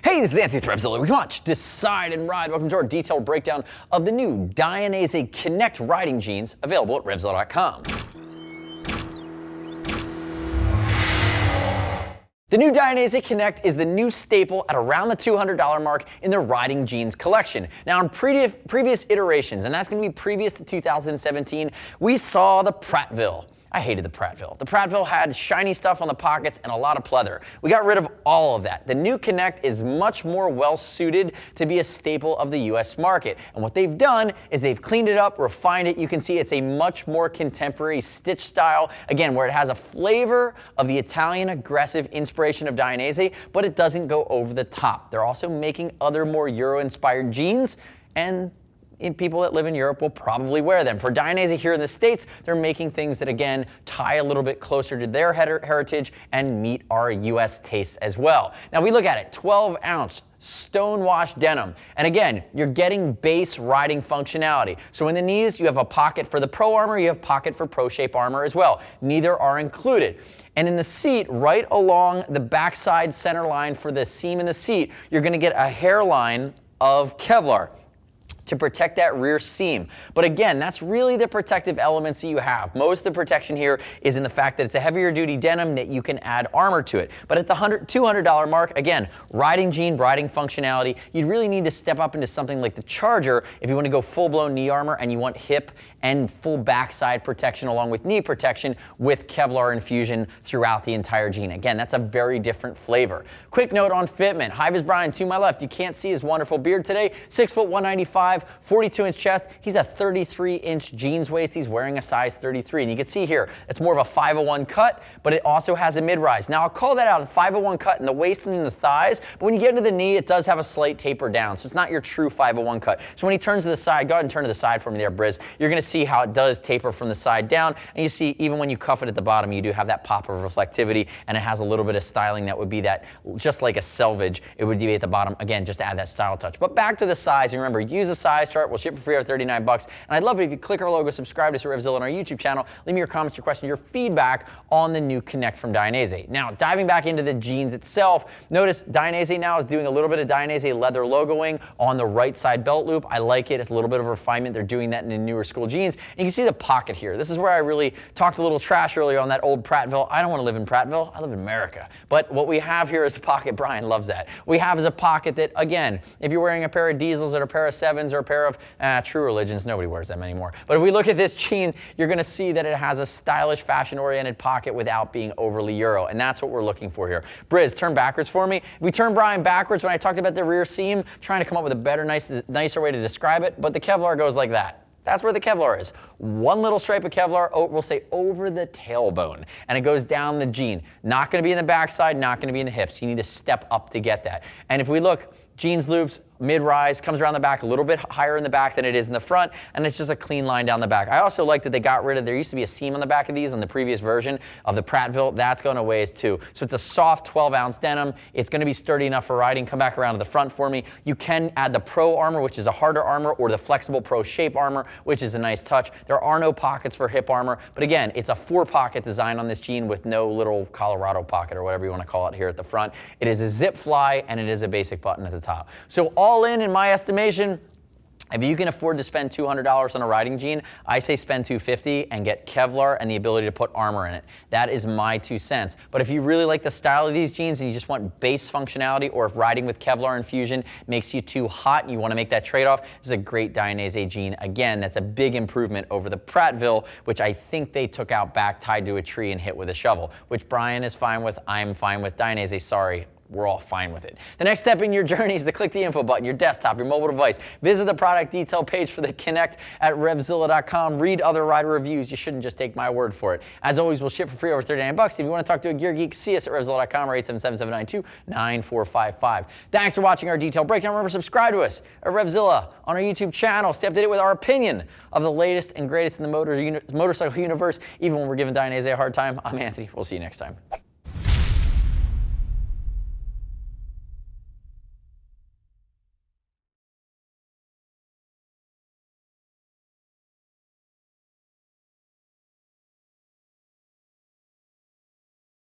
Hey, this is Anthony with RevZilla. We watch, decide, and ride. Welcome to our detailed breakdown of the new Dainese Connect riding jeans available at RevZilla.com. The new Dainese Connect is the new staple at around the $200 mark in the riding jeans collection. Now, in previous iterations, and that's going to be previous to 2017, we saw the Prattville. I hated the Prattville. The Prattville had shiny stuff on the pockets and a lot of pleather. We got rid of all of that. The new Connect is much more well suited to be a staple of the US market. And what they've done is they've cleaned it up, refined it. You can see it's a much more contemporary stitch style, again, where it has a flavor of the Italian aggressive inspiration of Dainese, but it doesn't go over the top. They're also making other more Euro-inspired jeans, and people that live in Europe will probably wear them. For Dainese here in the States, they're making things that, again, tie a little bit closer to their heritage and meet our US tastes as well. Now, we look at it, 12-ounce stone-washed denim. And again, you're getting base riding functionality. So in the knees, you have a pocket for the Pro Armor, you have pocket for Pro Shape Armor as well. Neither are included. And in the seat, right along the backside center line for the seam in the seat, you're gonna get a hairline of Kevlar to protect that rear seam. But again, that's really the protective elements that you have. Most of the protection here is in the fact that it's a heavier duty denim that you can add armor to it. But at the $200 mark, again, riding jean, riding functionality, you'd really need to step up into something like the Charger if you want to go full-blown knee armor and you want hip and full backside protection along with knee protection with Kevlar infusion throughout the entire jean. Again, that's a very different flavor. Quick note on fitment. Hi, this is Brian to my left. You can't see his wonderful beard today. 6 foot 195. 42-inch chest. He's a 33-inch jeans waist. He's wearing a size 33. And you can see here, it's more of a 501 cut, but it also has a mid-rise. Now, I'll call that out, a 501 cut in the waist and in the thighs, but when you get into the knee, it does have a slight taper down, so it's not your true 501 cut. So when he turns to the side, go ahead and turn to the side for me there, Briz. You're going to see how it does taper from the side down, and you see even when you cuff it at the bottom, you do have that pop of reflectivity, and it has a little bit of styling that would be that, just like a selvage, it would be at the bottom, again, just to add that style touch. But back to the size, and remember, use a size chart. We'll ship for free or $39. And I'd love it if you click our logo, subscribe to us at RevZilla on our YouTube channel, leave me your comments, your questions, your feedback on the new Connect from Dainese. Now, diving back into the jeans itself, notice Dainese now is doing a little bit of Dainese leather logoing on the right side belt loop. I like it. It's a little bit of refinement. They're doing that in the newer school jeans. And you can see the pocket here. This is where I really talked a little trash earlier on that old Prattville. I don't want to live in Prattville. I live in America. But what we have here is a pocket. Brian loves that. We have is a pocket that, again, if you're wearing a pair of diesels or a pair of sevens or a pair of True Religions, nobody wears them anymore. But if we look at this jean, you're going to see that it has a stylish, fashion-oriented pocket without being overly Euro, and that's what we're looking for here. Briz, turn backwards for me. If we turn Brian backwards, when I talked about the rear seam, trying to come up with a better, nicer way to describe it, but the Kevlar goes like that. That's where the Kevlar is. One little stripe of Kevlar, we'll say over the tailbone, and it goes down the jean. Not going to be in the backside, not going to be in the hips. You need to step up to get that. And if we look, jeans loops, mid-rise, comes around the back a little bit higher in the back than it is in the front, and it's just a clean line down the back. I also like that they got rid of, there used to be a seam on the back of these on the previous version of the Prattville. That's going away too. So it's a soft 12-ounce denim. It's going to be sturdy enough for riding. Come back around to the front for me. You can add the Pro Armor, which is a harder armor, or the flexible Pro Shape Armor, which is a nice touch. There are no pockets for hip armor, but again, it's a 4-pocket design on this jean with no little Colorado pocket or whatever you want to call it here at the front. It is a zip fly, and it is a basic button at the top. So all in my estimation, if you can afford to spend $200 on a riding jean, I say spend $250 and get Kevlar and the ability to put armor in it. That is my 2 cents. But if you really like the style of these jeans and you just want base functionality, or if riding with Kevlar infusion makes you too hot and you want to make that trade-off, this is a great Dainese jean. Again, that's a big improvement over the Prattville, which I think they took out back, tied to a tree, and hit with a shovel, which Brian is fine with. I'm fine with. Dainese, sorry. We're all fine with it. The next step in your journey is to click the info button, your desktop, your mobile device. Visit the product detail page for the Connect at RevZilla.com. Read other rider reviews. You shouldn't just take my word for it. As always, we'll ship for free over $39. If you want to talk to a gear geek, see us at RevZilla.com or 877-792-9455. Thanks for watching our detailed breakdown. Remember, subscribe to us at RevZilla on our YouTube channel. Stay up to date with our opinion of the latest and greatest in the motorcycle universe, even when we're giving Dainese a hard time. I'm Anthony. We'll see you next time.